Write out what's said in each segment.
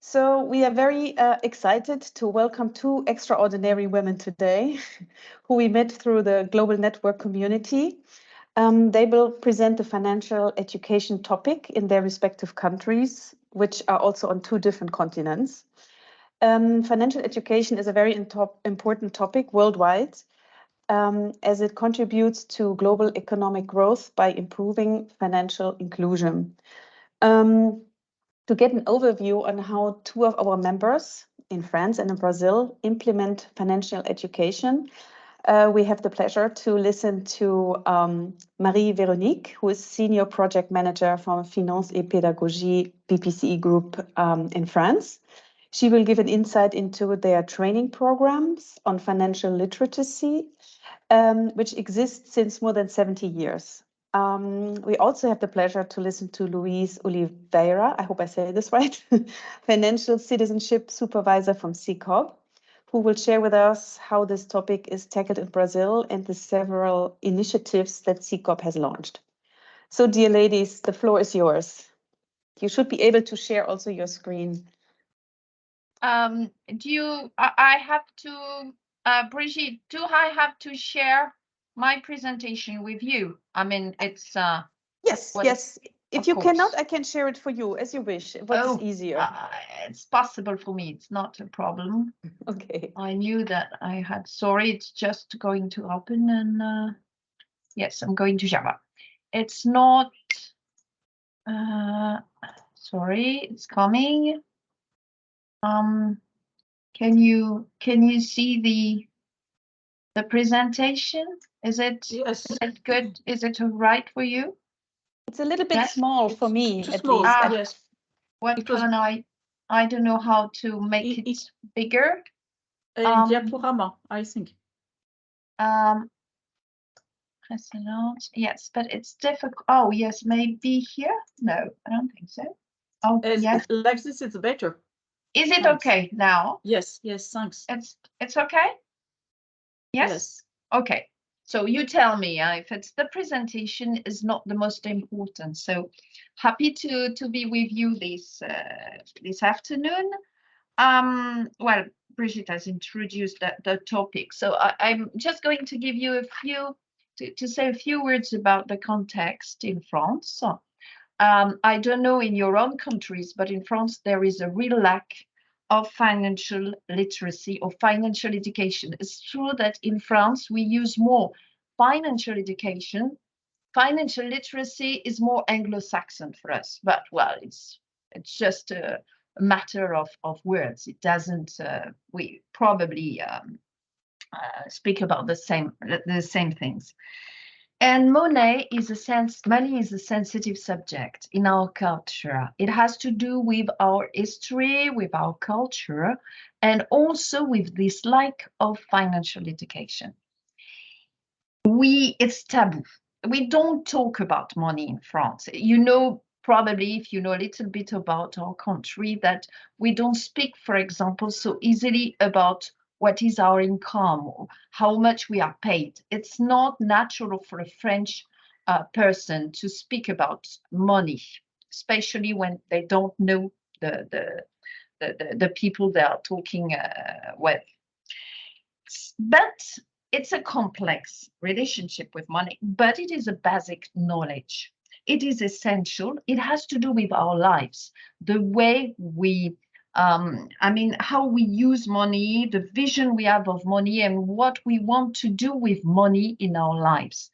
So we are very excited to welcome two extraordinary women today who we met through the Global Network community. They will present the financial education topic in their respective countries, which are also on two different continents. Financial education is a very important topic worldwide, as it contributes to global economic growth by improving financial inclusion. To get an overview on how two of our members in France and in Brazil implement financial education, we have the pleasure to listen to Marie-Véronique, who is Senior Project Manager from Finance et Pédagogie BPCE Group in France. She will give an insight into their training programs on financial literacy, which exists since more than 70 years. We also have the pleasure to listen to Louize Oliveira, I hope I say this right, Financial Citizenship Supervisor from CIBP, who will share with us how this topic is tackled in Brazil and the several initiatives that CIBP has launched. So, dear ladies, the floor is yours. You should be able to share also your screen. I have to, Brigitte, do I have to share my presentation with you? I mean, it's... Yes. If you cannot, I can share it for you as you wish. What's easier? It's possible for me. It's not a problem. Okay. I knew that I had... Sorry, it's just going to open and... yes, I'm going to Java. It's not... sorry, it's coming. Can you see the presentation? Is it good? Is it right for you? It's a little bit small for me, at small, least. Yes. What can I don't know how to make it bigger. Diaporama, I think. Yes, but it's difficult. Oh, yes, maybe here. No, I don't think so. Oh, yes. Like this, it's better. Is it okay now? Yes, thanks. It's okay? Yes? Okay. So you tell me if it's the presentation is not the most important. So happy to be with you this afternoon. Well, Brigitte has introduced the topic. So I'm just going to give you to say a few words about the context in France. I don't know in your own countries, but in France, there is a real lack of financial literacy or financial education. It's true that in France, we use more financial education. Financial literacy is more Anglo-Saxon for us, but well, it's just a matter of words. It doesn't, we probably speak about the same things. And money is a sensitive subject in our culture. It has to do with our history, with our culture, and also with this lack of financial education. It's taboo. We don't talk about money in France. You know, probably if you know a little bit about our country, that we don't speak, for example, so easily about what is our income, or how much we are paid. It's not natural for a French person to speak about money, especially when they don't know the people they are talking with. But it's a complex relationship with money, but it is a basic knowledge. It is essential. It has to do with our lives, the way we how we use money, the vision we have of money, and what we want to do with money in our lives.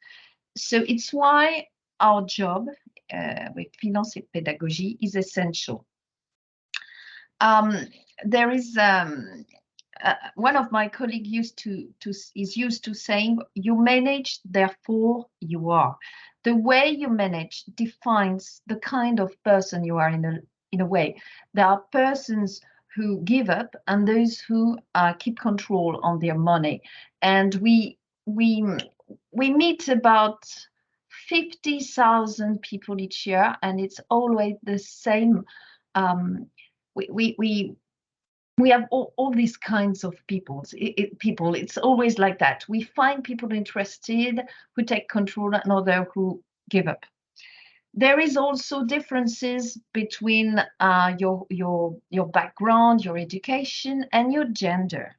So it's why our job with Finance et Pédagogie is essential. There is one of my colleagues is used to saying, "You manage, therefore you are." The way you manage defines the kind of person you are in a way. There are persons who give up and those who keep control on their money. And we meet about 50,000 people each year, and it's always the same. We have all these kinds of people. It's always like that. We find people interested who take control and others who give up. There is also differences between your background, your education, and your gender.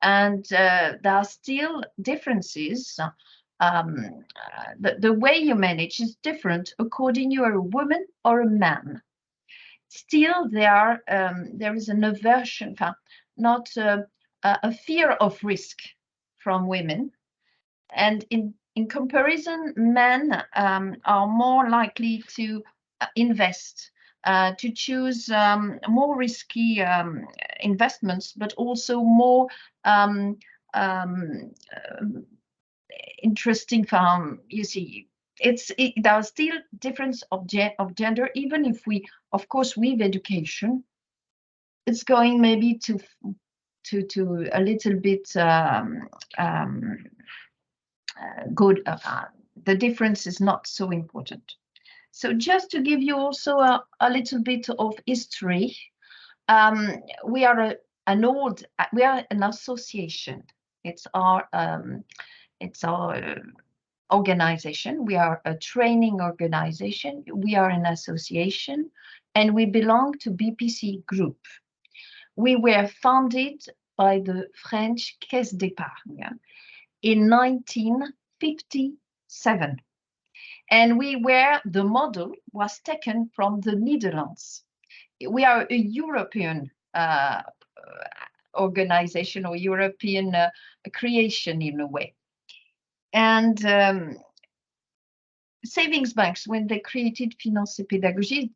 And there are still differences. The way you manage is different according you're a woman or a man. Still, there is an aversion, not a fear of risk from women. And in comparison, men are more likely to invest, to choose more risky investments, but also more interesting. You see, there are still difference of gender, even if we, of course, with education, it's going maybe to a little bit good. The difference is not so important. So just to give you also a little bit of history, we are an association. It's our organization. We are a training organization. We are an association, and we belong to BPC Group. We were founded by the French Caisse d'Épargne in 1957. And the model was taken from the Netherlands. We are a European organization, or European creation in a way. And savings banks, when they created Finance et Pédagogie,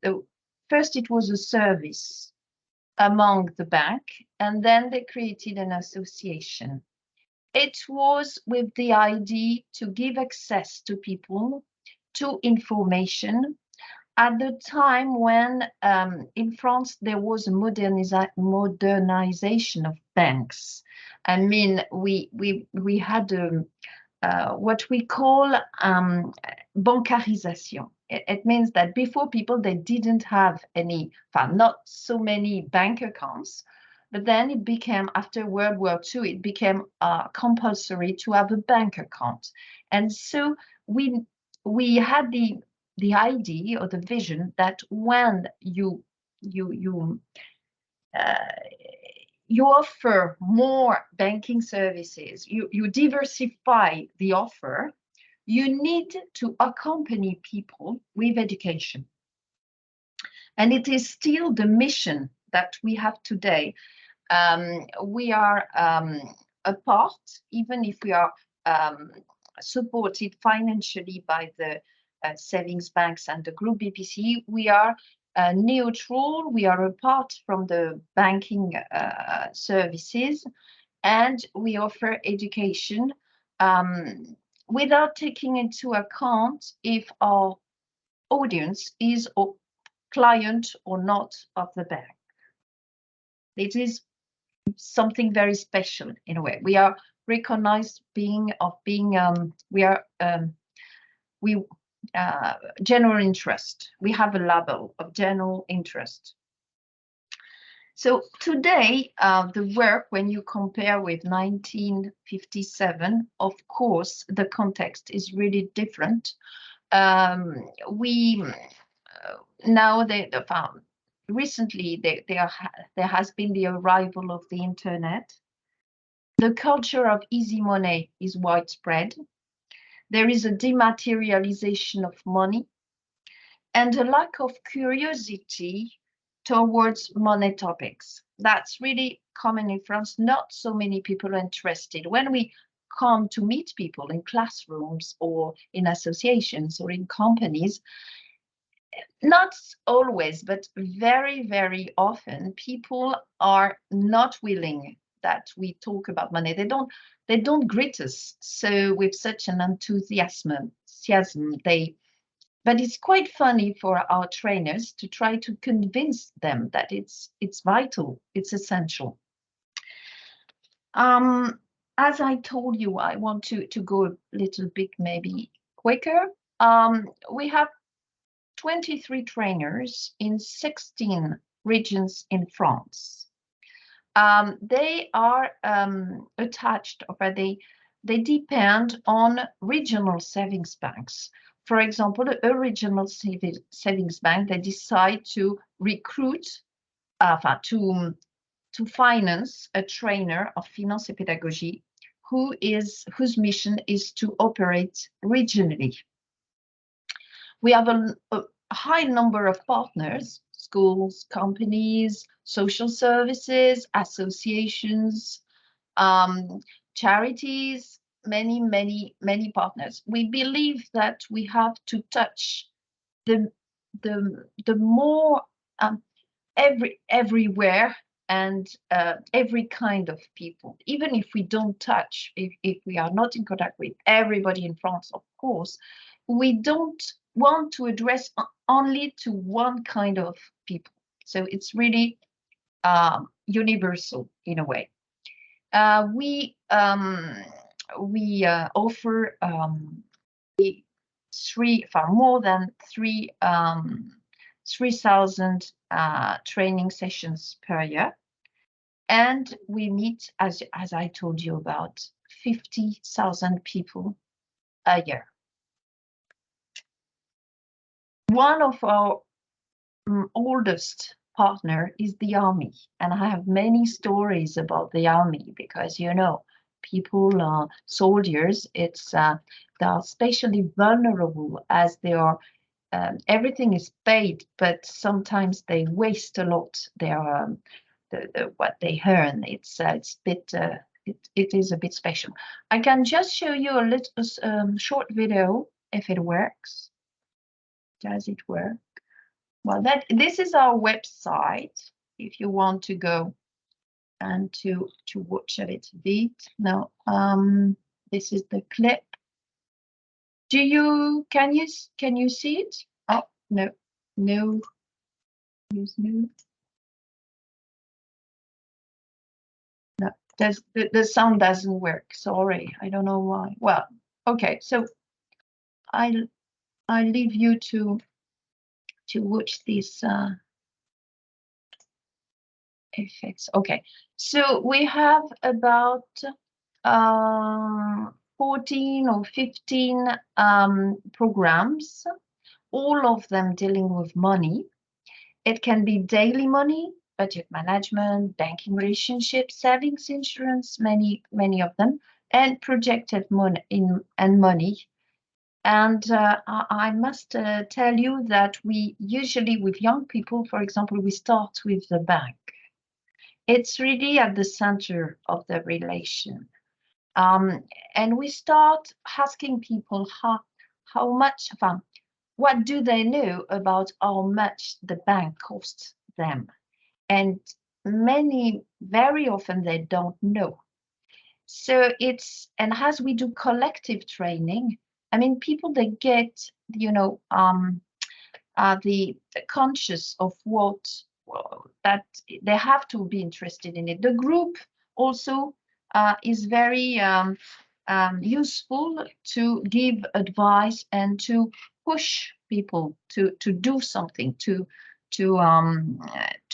first it was a service among the bank, and then they created an association. It was with the idea to give access to people to information at the time when in France there was a modernization of banks. I mean, we had what we call bancarisation. It means that before people, they didn't have not so many bank accounts, but then it became, after World War II, it became compulsory to have a bank account. And so we had the idea or the vision that when you offer more banking services, you diversify the offer, you need to accompany people with education. And it is still the mission that we have today. We are a part, even if we are supported financially by the savings banks and the group BPC, we are neutral. We are apart from the banking services, and we offer education without taking into account if our audience is a client or not of the bank. It is something very special in a way. We are recognized general interest. We have a label of general interest. So today, the work, when you compare with 1957, of course, the context is really different. Recently, there has been the arrival of the internet. The culture of easy money is widespread. There is a dematerialization of money and a lack of curiosity towards money topics. That's really common in France. Not so many people are interested. When we come to meet people in classrooms or in associations or in companies, not always, but very, very often, people are not willing that we talk about money. They don't greet us so with such an enthusiasm. But it's quite funny for our trainers to try to convince them that it's vital, it's essential. As I told you, I want to go a little bit maybe quicker. We have 23 trainers in 16 regions in France. They are attached, or they depend on regional savings banks for example, a regional savings bank, they decide to recruit, to finance a trainer of finance et pédagogie whose mission is to operate regionally. We have a high number of partners, schools, companies, social services, associations, charities, many partners. We believe that we have to touch the more everywhere and every kind of people. Even if we don't touch, if we are not in contact with everybody in France, of course, we don't want to address only to one kind of people. So it's really universal in a way. We offer more than 3,000 training sessions per year, and we meet, as I told you, about 50,000 people a year. One of our oldest partner is the army, and I have many stories about the army because, you know, people, soldiers, they are especially vulnerable as they are. Everything is paid, but sometimes they waste a lot their what they earn. It's a bit it is a bit special. I can just show you a little short video if it works. Does it work? Well, this is our website. If you want to go and to watch a little bit. Now, this is the clip. Can you see it? Oh, no. Use no. No, the sound doesn't work. Sorry, I don't know why. Well, okay, so I leave you to watch these effects. Okay, so we have about 14 or 15 programs, all of them dealing with money. It can be daily money, budget management, banking relationships, savings, insurance, many of them, and projected money money. And I must tell you that we usually, with young people, for example, we start with the bank. It's really at the center of the relation. And we start asking people how much, what do they know about how much the bank costs them? And very often they don't know. So and as we do collective training, I mean, people, they get, you know, the conscious of that they have to be interested in it. The group also is very useful to give advice and to push people to do something, to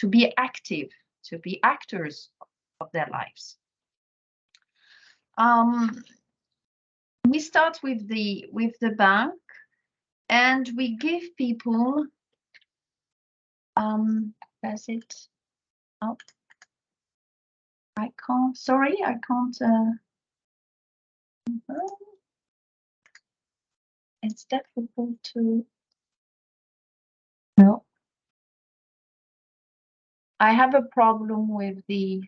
be active, to be actors of their lives. We start with the bank, and we give people. Does it? Oh, I can't. Sorry, I can't. It's difficult to. No. I have a problem with the.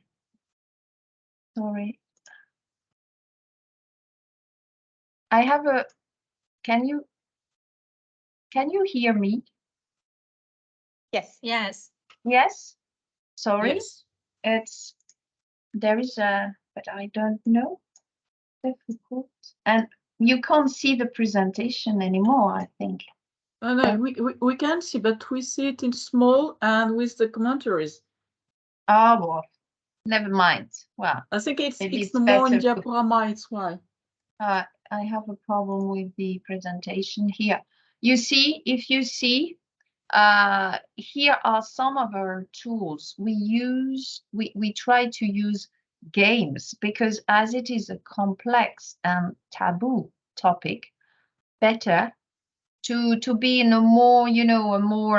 Sorry. I have a. Can you hear me? Yes. Yes. Yes. Sorry. Yes. There is but I don't know. Difficult. And you can't see the presentation anymore, I think. No, we can see, but we see it in small and with the commentaries. Oh, well, never mind. Well, I think it's better more in diaporama, it's why. I have a problem with the presentation here. You see, if you see, here are some of our tools. We try to use games because as it is a complex and taboo topic, better to be in a more, you know, a more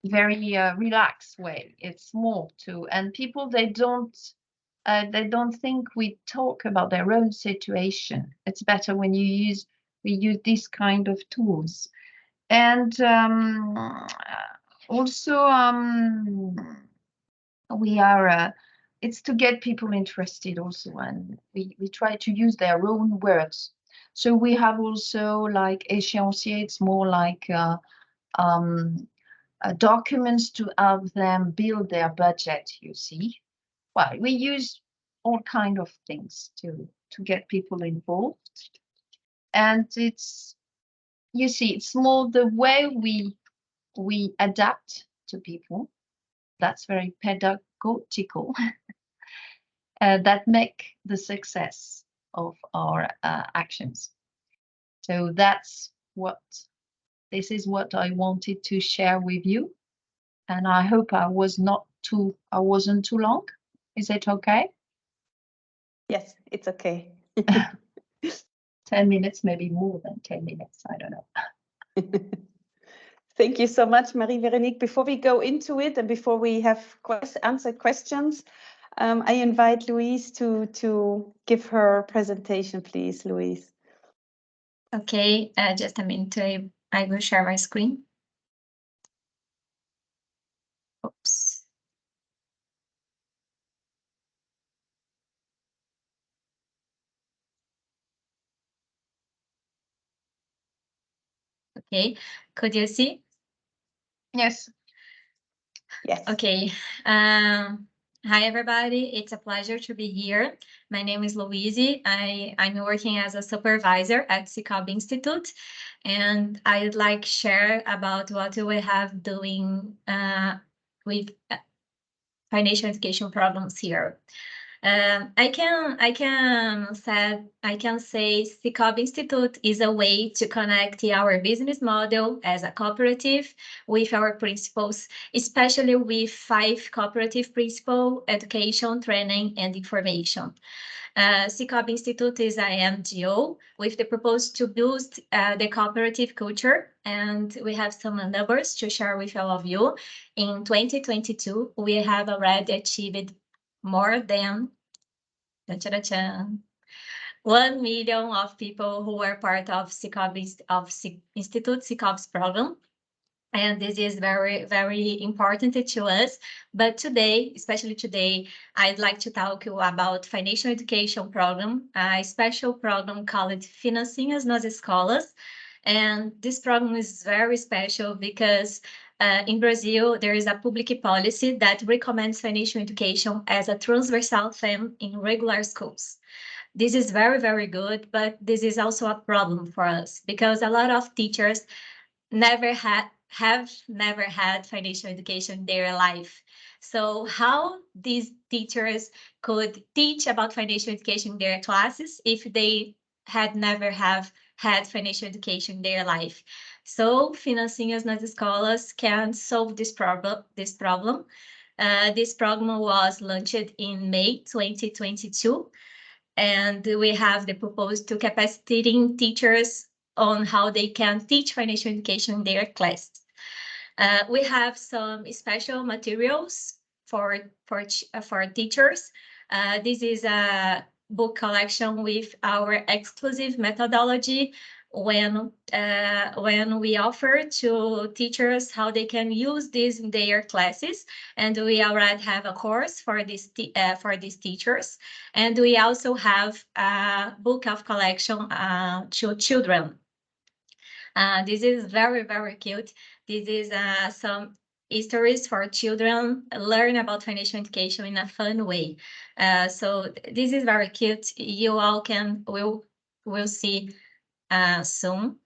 very relaxed way. It's more to, and people, they don't think we talk about their own situation. It's better when we use this kind of tools. And also we are it's to get people interested also, and we try to use their own words. So we have also like échéancier. It's more like documents to help them build their budget, you see. Well, we use all kind of things to get people involved. And it's, you see, it's more the way we adapt to people. That's very pedagogical. That make the success of our actions. So this is what I wanted to share with you. And I hope I wasn't too long. Is it okay? Yes, it's okay. 10 minutes, maybe more than 10 minutes. I don't know. Thank you so much, Marie-Véronique. Before we go into it and before we have answered questions, I invite Louise to give her presentation, please, Louise. Okay, just a minute. I will share my screen. Oops. Okay, could you see? Yes. Yes. Okay. Hi, everybody. It's a pleasure to be here. My name is Louize. I'm working as a supervisor at CIBP Institute, and I'd like to share about what we have doing with financial education problems here. I can say CIBP Institute is a way to connect our business model as a cooperative with our principles, especially with 5 cooperative principles: education, training, and information. CIBP Institute is an NGO with the purpose to boost the cooperative culture, and we have some numbers to share with all of you. In 2022, we have already achieved more than 1 million of people who are part of Institute CIBP's program. And this is very, very important to us. But today, especially today, I'd like to talk about financial education program, a special program called Financing nas Escolas. And this program is very special because in Brazil, there is a public policy that recommends financial education as a transversal theme in regular schools. This is very, very good, but this is also a problem for us because a lot of teachers have never had financial education in their life. So how these teachers could teach about financial education in their classes if they had never have had financial education in their life? So Financinhas nas Escolas can solve this problem. This program was launched in May 2022, and we have the proposal to capacitating teachers on how they can teach financial education in their classes. We have some special materials for teachers. This is a book collection with our exclusive methodology when we offer to teachers how they can use this in their classes, and we already have a course for these teachers, and we also have a book of collection to children. This is very, very cute. This is some stories for children learn about financial education in a fun way. So this is very cute. You all will see soon.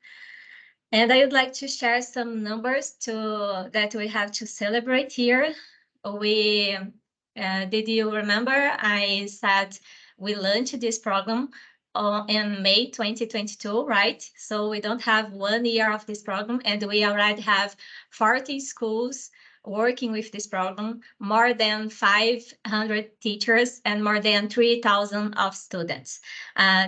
And I would like to share some numbers that we have to celebrate here. Did you remember I said we launched this program in May 2022, right? So we don't have 1 year of this program, and we already have 40 schools working with this program, more than 500 teachers and more than 3,000 of students.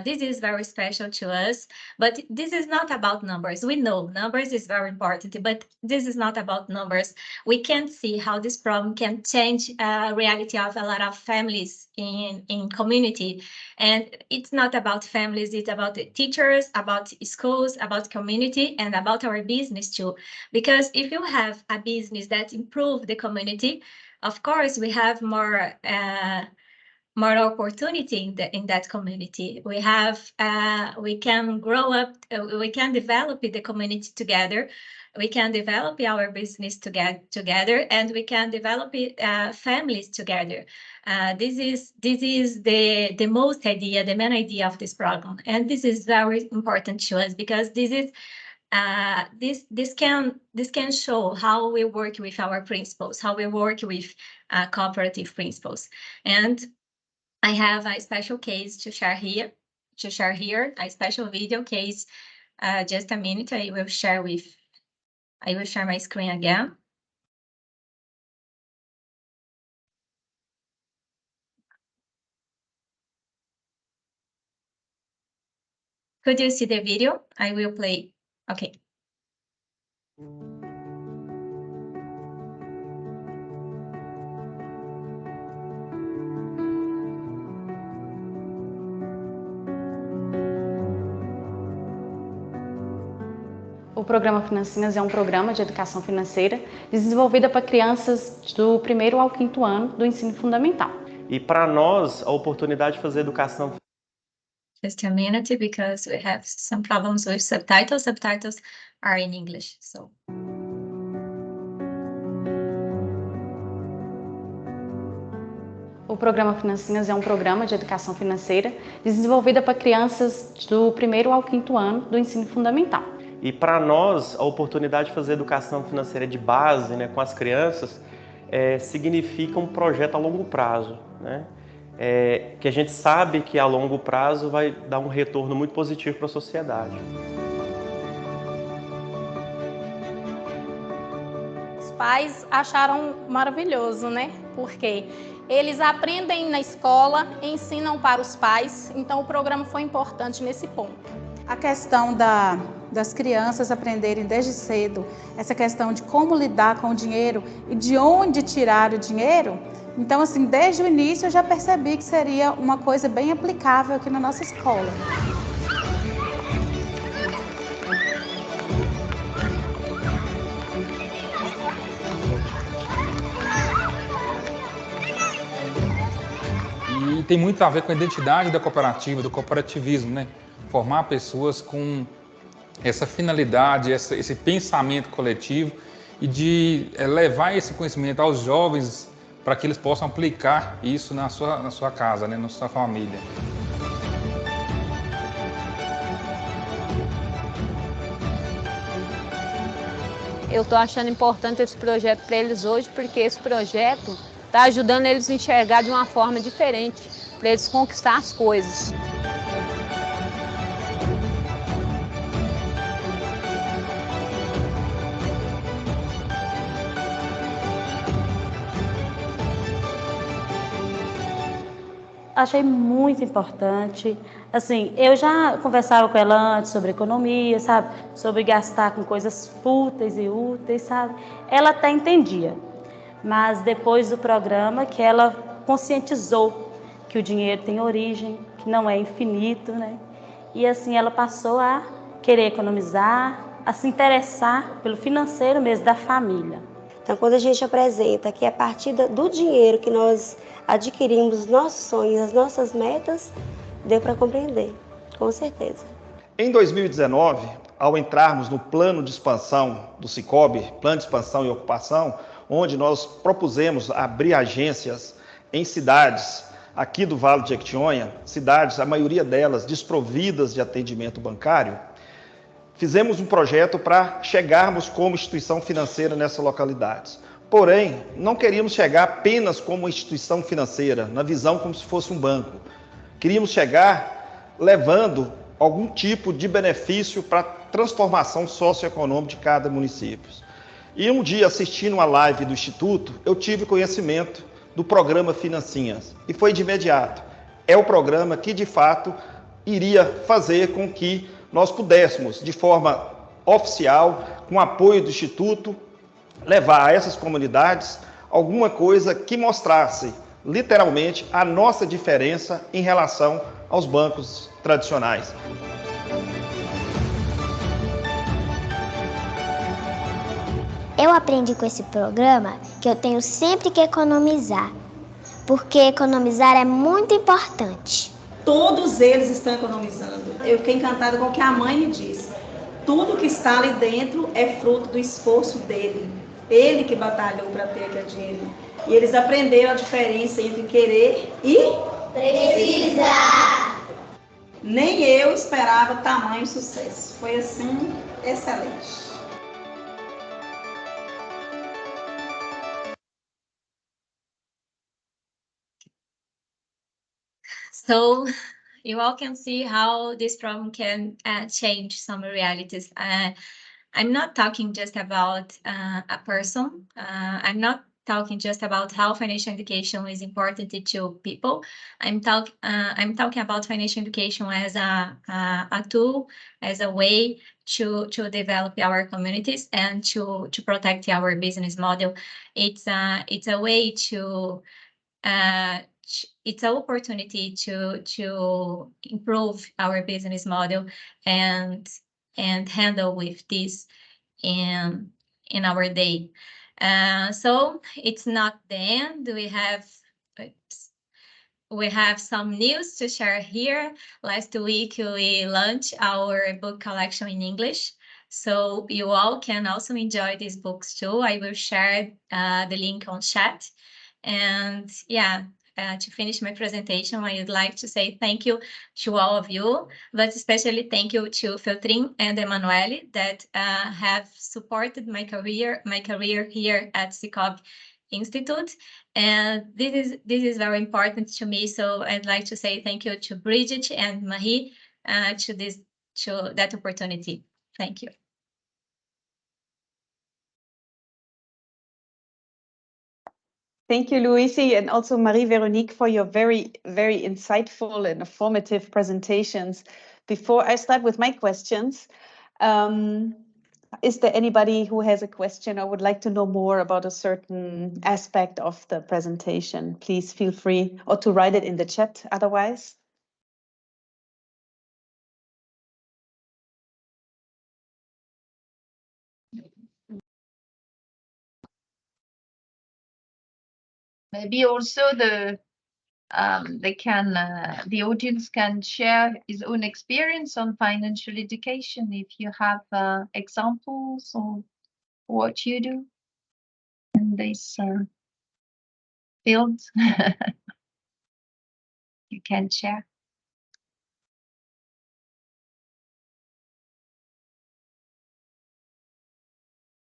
This is very special to us, but this is not about numbers. We know numbers is very important, but this is not about numbers. We can see how this program can change reality of a lot of families in community. And it's not about families, it's about the teachers, about schools, about community, and about our business too. Because if you have a business that improves the community, of course, we have more opportunity in that community. We can grow up, we can develop the community together, we can develop our business together, and we can develop families together. This is the main idea of this program, and this is very important to us because this is this can show how we work with our principles, how we work with cooperative principles. And I have a special case to share here, a special video case. Just a minute, I will share my screen again. Could you see the video? I will play. Okay. O programa Financinhas é um programa de educação financeira desenvolvido para crianças do 1º ao 5º ano do ensino fundamental. E para nós, a oportunidade de fazer educação... Just a minute, because we have some problems with subtitles. Subtitles are in English, so... O programa Financinhas é um programa de educação financeira desenvolvido para crianças do 1º ao 5º ano do ensino fundamental. E para nós, a oportunidade de fazer educação financeira de base, né, com as crianças, significa um projeto a longo prazo, né? Que a gente sabe que a longo prazo vai dar um retorno muito positivo para a sociedade. Os pais acharam maravilhoso, né? Porque eles aprendem na escola, ensinam para os pais, então o programa foi importante nesse ponto. A questão das crianças aprenderem desde cedo essa questão de como lidar com o dinheiro e de onde tirar o dinheiro. Então, assim, desde o início eu já percebi que seria uma coisa bem aplicável aqui na nossa escola. E tem muito a ver com a identidade da cooperativa, do cooperativismo, né? Formar pessoas com essa finalidade, esse pensamento coletivo e de levar esse conhecimento aos jovens para que eles possam aplicar isso na sua casa, né, na sua família. Eu estou achando importante esse projeto para eles hoje, porque esse projeto está ajudando eles a enxergar de uma forma diferente, para eles conquistar as coisas. Achei muito importante. Assim, eu já conversava com ela antes sobre economia, sabe? Sobre gastar com coisas fúteis e úteis, sabe? Ela até entendia. Mas depois do programa que ela conscientizou que o dinheiro tem origem, que não é infinito, né? E assim ela passou a querer economizar, a se interessar pelo financeiro mesmo da família. Então, quando a gente apresenta que é a partir do dinheiro que nós adquirimos os nossos sonhos, as nossas metas, deu para compreender, com certeza. Em 2019, ao entrarmos no plano de expansão do Cicobi, Plano de Expansão e Ocupação, onde nós propusemos abrir agências em cidades aqui do Vale de Jequitinhonha, cidades, a maioria delas desprovidas de atendimento bancário, fizemos um projeto para chegarmos como instituição financeira nessas localidades. Porém, não queríamos chegar apenas como uma instituição financeira, na visão como se fosse um banco. Queríamos chegar levando algum tipo de benefício para a transformação socioeconômica de cada município. E um dia, assistindo uma live do Instituto, eu tive conhecimento do programa Financinhas. E foi de imediato. É o programa que, de fato, iria fazer com que nós pudéssemos, de forma oficial, com apoio do Instituto, levar a essas comunidades alguma coisa que mostrasse, literalmente, a nossa diferença em relação aos bancos tradicionais. Eu aprendi com esse programa que eu tenho sempre que economizar, porque economizar é muito importante. Todos eles estão economizando. Eu fiquei encantada com o que a mãe me disse. Tudo que está ali dentro é fruto do esforço dele. Ele que batalhou para ter aquele dinheiro. E eles aprenderam a diferença entre querer e precisar. Nem eu esperava tamanho sucesso. Foi assim, excelente. So you all can see how this problem can change some realities. I'm not talking just about a person. I'm not talking just about how financial education is important to people. I'm talking about financial education as a tool, as a way to develop our communities and to protect our business model. It's a way to it's an opportunity to improve our business model and handle with this in our day. So it's not the end. We have some news to share here. Last week we launched our book collection in English, so you all can also enjoy these books too. I will share the link on chat. And yeah, to finish my presentation, I would like to say thank you to all of you, but especially thank you to Feltrin and Emanuele that have supported my career here at CIBP Institute. And this is very important to me. So I'd like to say thank you to Bridget and Marie to that opportunity. Thank you. Thank you, Louise, and also Marie-Véronique for your very, very insightful and informative presentations. Before I start with my questions, is there anybody who has a question or would like to know more about a certain aspect of the presentation? Please feel free or to write it in the chat otherwise. Maybe also the audience can share his own experience on financial education if you have examples or what you do in this field. You can share.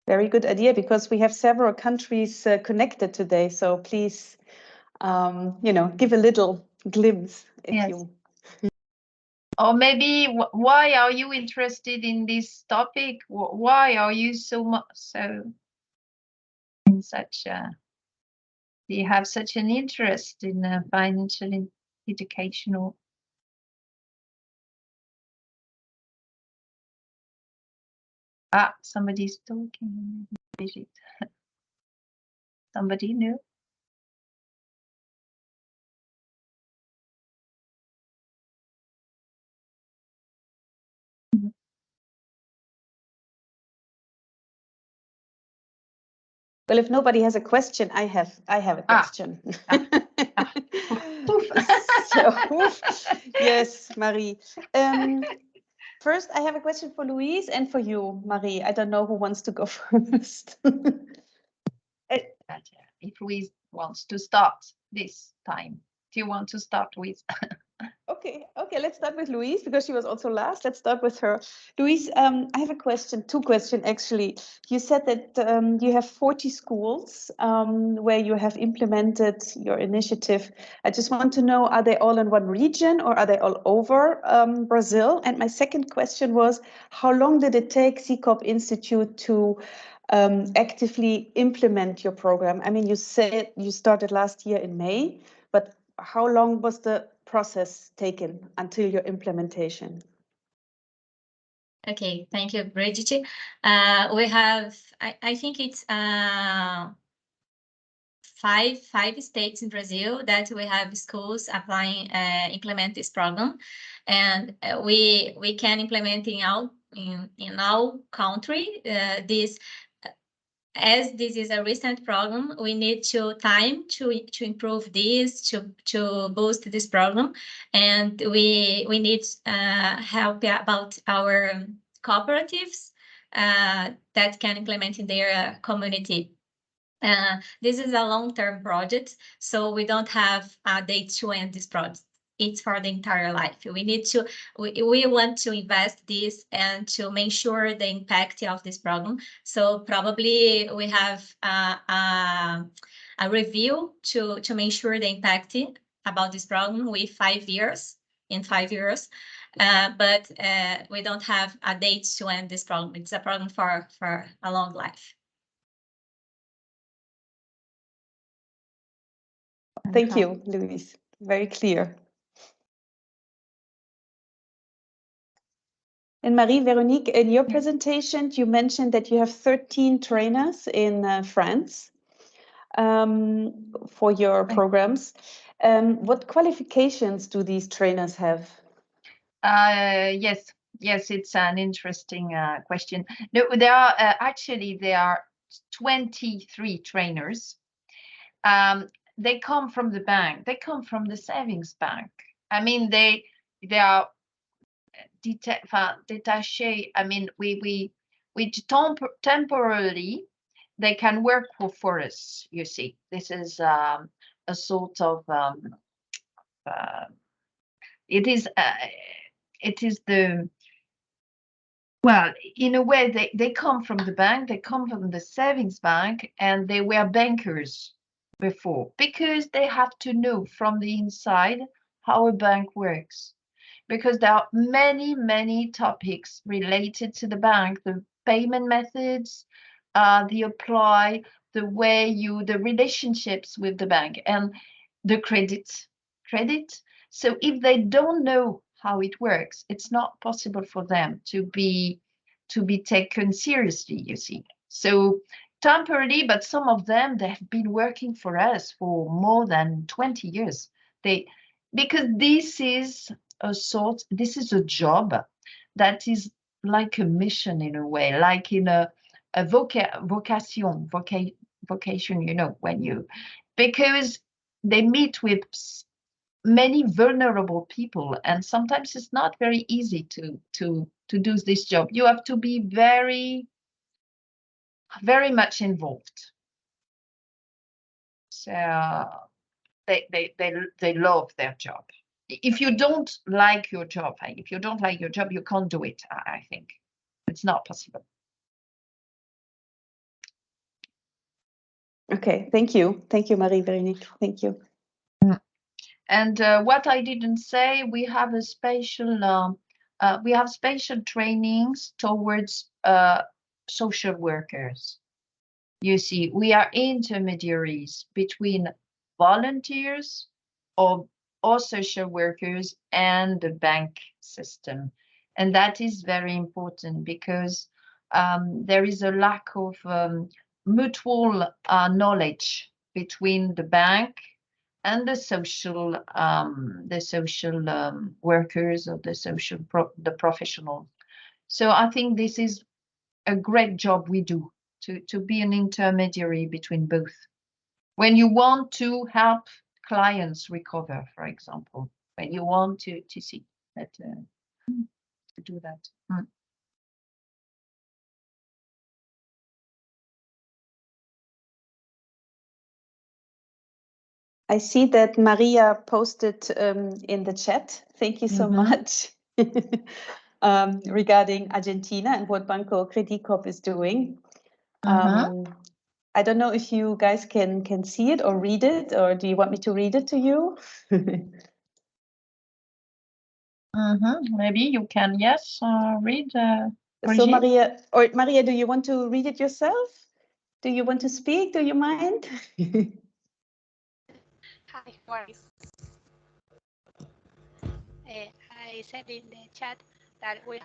Very good idea, because we have several countries connected today. So please, give a little glimpse if you. Or maybe why are you interested in this topic? Why are you so in such do you have such an interest in financial educational? Somebody's talking. Somebody new? Well, if nobody has a question, I have a question. Yes, Marie. First, I have a question for Louise and for you, Marie. I don't know who wants to go first. If Louise wants to start this time, do you want to start with? Okay, let's start with Louise because she was also last. Let's start with her. Louise, I have a question, two questions actually. You said that you have 40 schools where you have implemented your initiative. I just want to know, are they all in one region or are they all over Brazil? And my second question was, how long did it take CIBP Institute to actively implement your program? I mean, you said you started last year in May, but how long was the process taken until your implementation? Okay, thank you, Brigitte. We have, I think it's five states in Brazil that we have schools applying, implement this program, and we can implement in all country. As this is a recent program, we need time to improve this, to boost this program, and we need help about our cooperatives that can implement in their community. This is a long-term project, so we don't have a date to end this project. It's for the entire life. We want to invest this and to make sure the impact of this program. So probably we have a review to make sure the impact about this program with 5 years, in 5 years. But we don't have a date to end this program. It's a program for a long life. Thank you, Louise. Very clear. And Marie-Véronique, in your presentation, you mentioned that you have 13 trainers in France for your programs. What qualifications do these trainers have? Yes, it's an interesting question. No, there are actually 23 trainers. They come from the bank. They come from the savings bank. I mean, they are détaché. I mean, we temporarily they can work for us. You see, this is a sort of it is the, well, in a way they come from the bank, they come from the savings bank, and they were bankers before, because they have to know from the inside how a bank works, because there are many topics related to the bank, the payment methods, the apply, the way the relationships with the bank, and the credit. So if they don't know how it works, it's not possible for them to be taken seriously, you see. So temporarily, but some of them, they have been working for us for more than 20 years. Because this is a job that is like a mission in a way, like in a vocation, you know, because they meet with many vulnerable people, and sometimes it's not very easy to do this job. You have to be very much involved. So they love their job. If you don't like your job, you can't do it. I think it's not possible. Okay, thank you, Marie-Véronique. Thank you. And what I didn't say, we have a special trainings towards social workers. You see, we are intermediaries between volunteers or social workers and the bank system, and that is very important, because there is a lack of mutual knowledge between the bank and the social workers, or the professionals. So I think this is a great job we do, to be an intermediary between both. When you want to help clients recover, for example, when you want to see that, to do that. I see that Maria posted in the chat. Thank you so much. Regarding Argentina and what Banco Credicorp is doing. I don't know if you guys can see it or read it, or do you want me to read it to you? Maybe you can, yes, read. So Maria, do you want to read it yourself? Do you want to speak? Do you mind? Hi, how are you? I said in the chat that we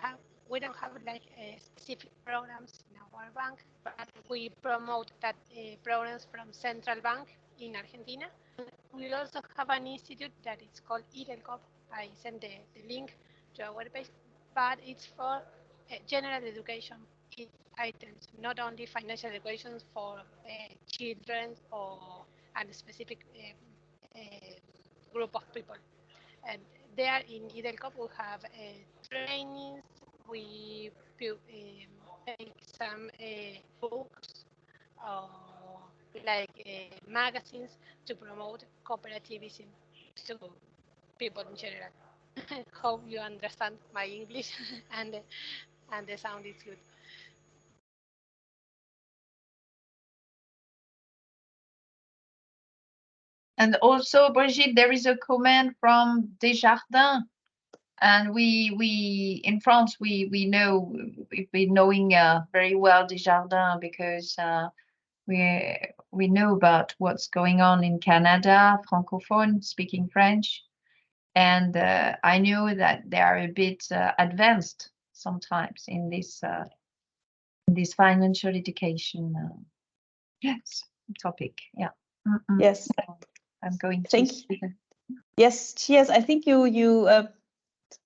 don't have like specific programs in our bank, but we promote that programs from Central Bank in Argentina. We also have an institute that is called IDELCOP. I sent the link to our webpage, but it's for general education items, not only financial education for children or a specific group of people. And there in IDELCOP we have trainings, we make some books or like magazines to promote cooperativism to people in general. Hope you understand my English and the sound is good. And also, Brigitte, there is a comment from Desjardins, and we in France we've been knowing very well Desjardins because we know about what's going on in Canada, francophone, speaking French, and I know that they are a bit advanced sometimes in this financial education topic. Yeah. Yes. I'm going to. Thank you. Yes, cheers. I think you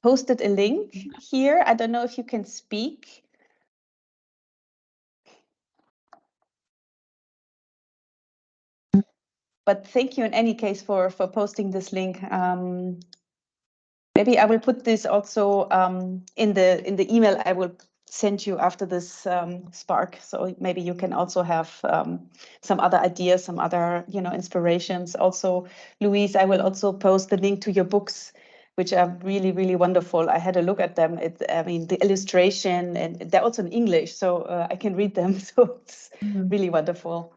posted a link here. I don't know if you can speak. But thank you in any case for posting this link. Maybe I will put this also in the email I will send you after this Spark. So maybe you can also have some other ideas, some other inspirations. Also, Louise, I will also post the link to your books, which are really, really wonderful. I had a look at them. I mean, the illustration, and they're also in English, so I can read them. So it's really wonderful.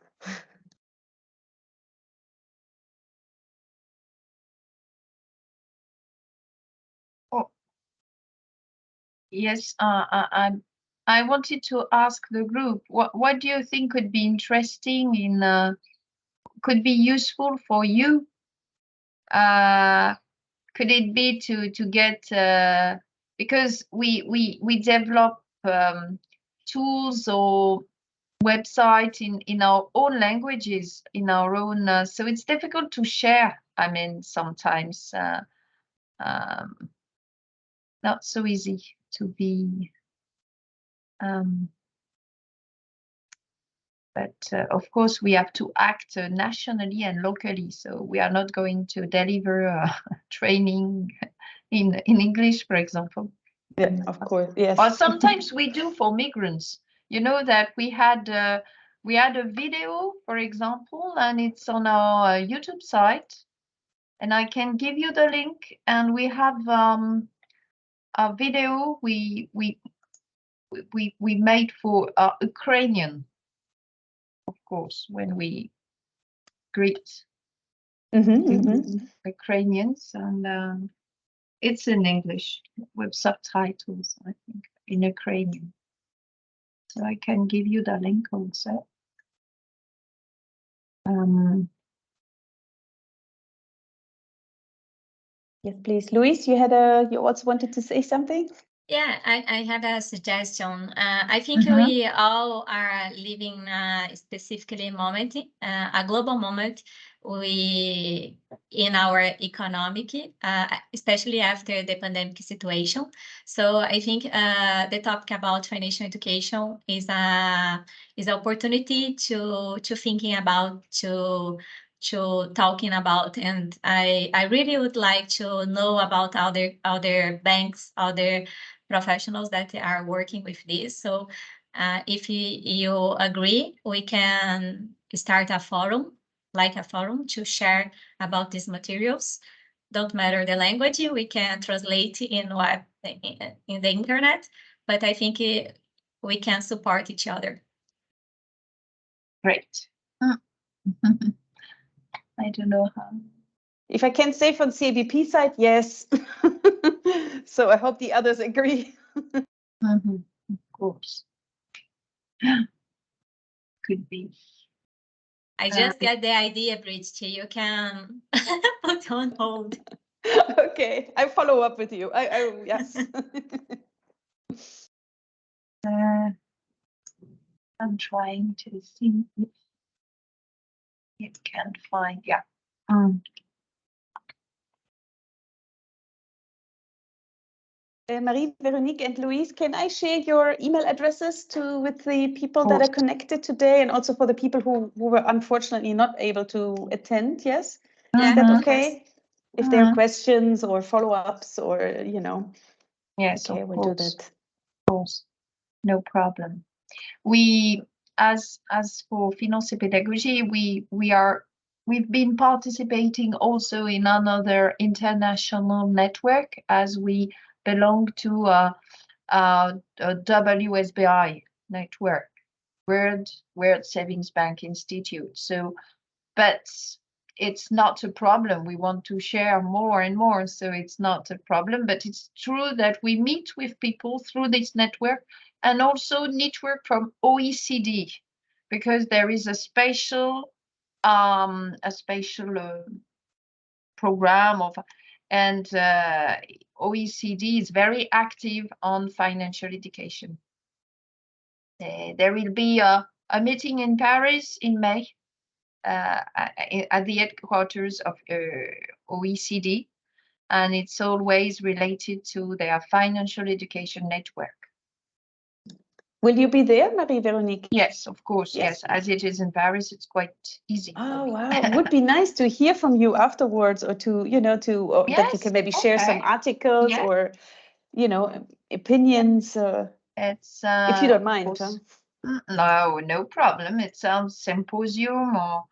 Yes, I wanted to ask the group, what do you think could be interesting could be useful for you? Could it be to get because we develop tools or websites in our own languages, in our own, so it's difficult to share. I mean, sometimes not so easy to be. But of course, we have to act nationally and locally. So we are not going to deliver training in English, for example. Yeah, of course, yes. Or sometimes we do for migrants. You know that we had a video, for example, and it's on our YouTube site. And I can give you the link. And we have a video we made for Ukrainian. Of course, when we greet Ukrainians, and it's in English with subtitles, I think, in Ukrainian. So I can give you the link also. Yes, please, Louise. You also wanted to say something. Yeah, I have a suggestion. I think we all are living specifically a moment, a global moment, in our economic, especially after the pandemic situation. So I think the topic about financial education is an opportunity to thinking about, to talking about, and I really would like to know about other banks, other professionals that are working with this. So if you agree, we can start a forum to share about these materials. Don't matter the language, we can translate in the internet, but I think we can support each other. Great. I don't know how. If I can say from CIBP side, yes. So I hope the others agree. Of course. Could be. I just got the idea, Bridget. You can put on hold. Okay, I follow up with you. Yes. I'm trying to see if it can find. Yeah. Marie-Véronique and Louise, can I share your email addresses with the people that are connected today, and also for the people who were unfortunately not able to attend? Yes, is that okay? If there are questions or follow-ups, or Yes, okay, we'll do that. Of course, no problem. We, as for Finance et Pédagogie, we've been participating also in another international network, as we belong to a WSBI network, World Savings Bank Institute. So, but it's not a problem. We want to share more and more, so it's not a problem. But it's true that we meet with people through this network, and also network from OECD, because there is a special program of, and OECD is very active on financial education. There will be a meeting in Paris in May at the headquarters of OECD, and it's always related to their financial education network. Will you be there, Marie-Véronique? Yes, of course. Yes, as it is in Paris, it's quite easy. Oh wow! It would be nice to hear from you afterwards, or to that you can maybe share some articles or opinions. It's if you don't mind. No problem. It sounds symposium or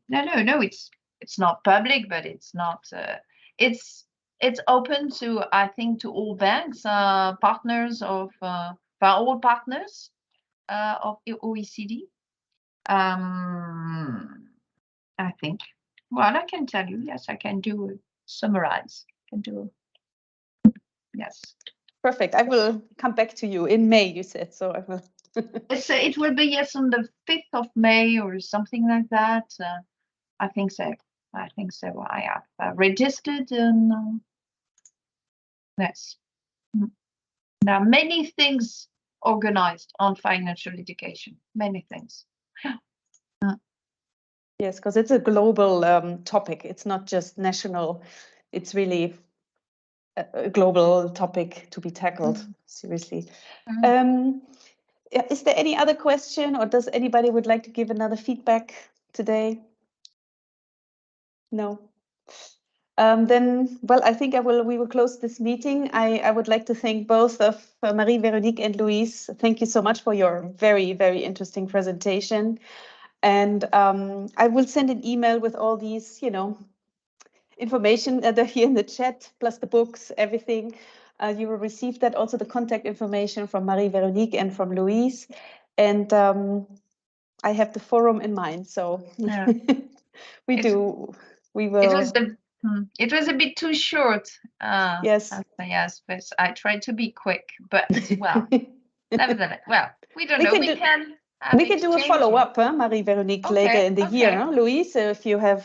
no. It's not public, but it's not. It's open to, I think, to all banks, partners of all partners of OECD. I think. Well, I can tell you. Yes, I can summarize. Yes. Perfect. I will come back to you in May, you said, so I will. It will be, yes, on the 5th of May or something like that. I think so. I have registered, and yes. Now, many things organized on financial education. Many things. Yes, because it's a global topic. It's not just national. It's really a global topic to be tackled seriously. Is there any other question, or does anybody would like to give another feedback today? No. Then, well, I think we will close this meeting. I would like to thank both of Marie-Véronique and Louise. Thank you so much for your very, very interesting presentation. And I will send an email with all these, information that are here in the chat, plus the books, everything. You will receive that, also the contact information from Marie-Véronique and from Louise. And I have the forum in mind, so we will. It was a bit too short. Yes. Yes, but I tried to be quick. But well, nevertheless, well, we don't know. We can do a follow-up, Marie-Véronique, later in the year, huh, Louise? If you have,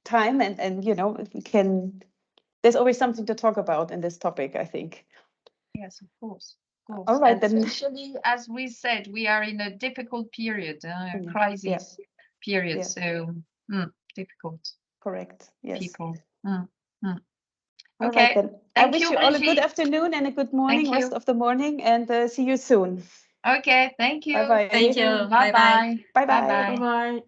time, and we can. There's always something to talk about in this topic, I think. Yes, of course. All right, then. Especially, as we said, we are in a difficult period, a crisis period. So difficult. Correct. Yes. People. Okay. Right, then. I wish you all a good afternoon and a good morning, rest of the morning, and see you soon. Okay. Thank you. Bye bye. Thank you. Bye bye. Bye bye. Bye bye. Bye-bye.